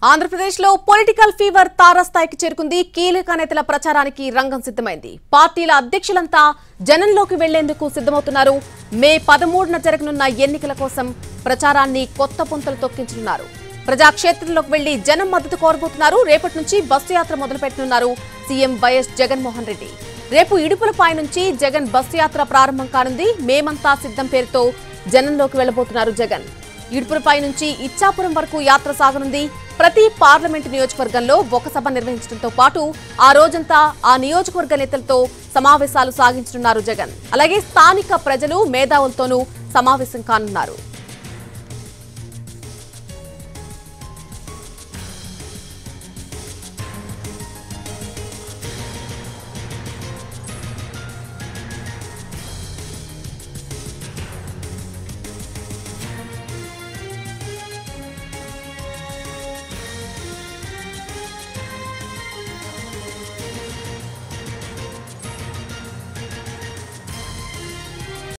ఆంధ్రప్రదేశ్లో political fever తారాస్థాయికి చేరుకుంది. కీలక నేతల ప్రచారానికి రంగం సిద్ధమైంది. పార్టీల అధ్యక్షులంతా జనంలోకి వెళ్లేందుకు సిద్ధమవుతున్నారు. మే 13న జరగనున్న ఎన్నికల కోసం ప్రచారాన్ని కొత్త పుంతలు తొక్కించనున్నారు. ప్రజాక్షేత్రంలోకి వెళ్లి జనం మద్దతు కోరబోతున్నారు. రేపటి నుంచి బస్సు యాత్ర మొదలుపెట్టనున్నారు సీఎం వైఎస్ జగన్మోహన్ రెడ్డి. రేపు ఇడుపులపై నుంచి జగన్ బస్సు యాత్ర ప్రారంభం కానుంది. మేమంతా సిద్ధం పేరుతో జనంలోకి వెళ్లబోతున్నారు జగన్. ఇడుపులపై నుంచి ఇచ్చాపురం వరకు యాత్ర సాగనుంది. ప్రతి పార్లమెంటు నియోజకవర్గంలో ఒక సభ నిర్వహించడంతో పాటు ఆ రోజంతా ఆ నియోజకవర్గ నేతలతో సమావేశాలు సాగించనున్నారు జగన్. అలాగే స్థానిక ప్రజలు మేధావులతోనూ సమావేశం కానున్నారు.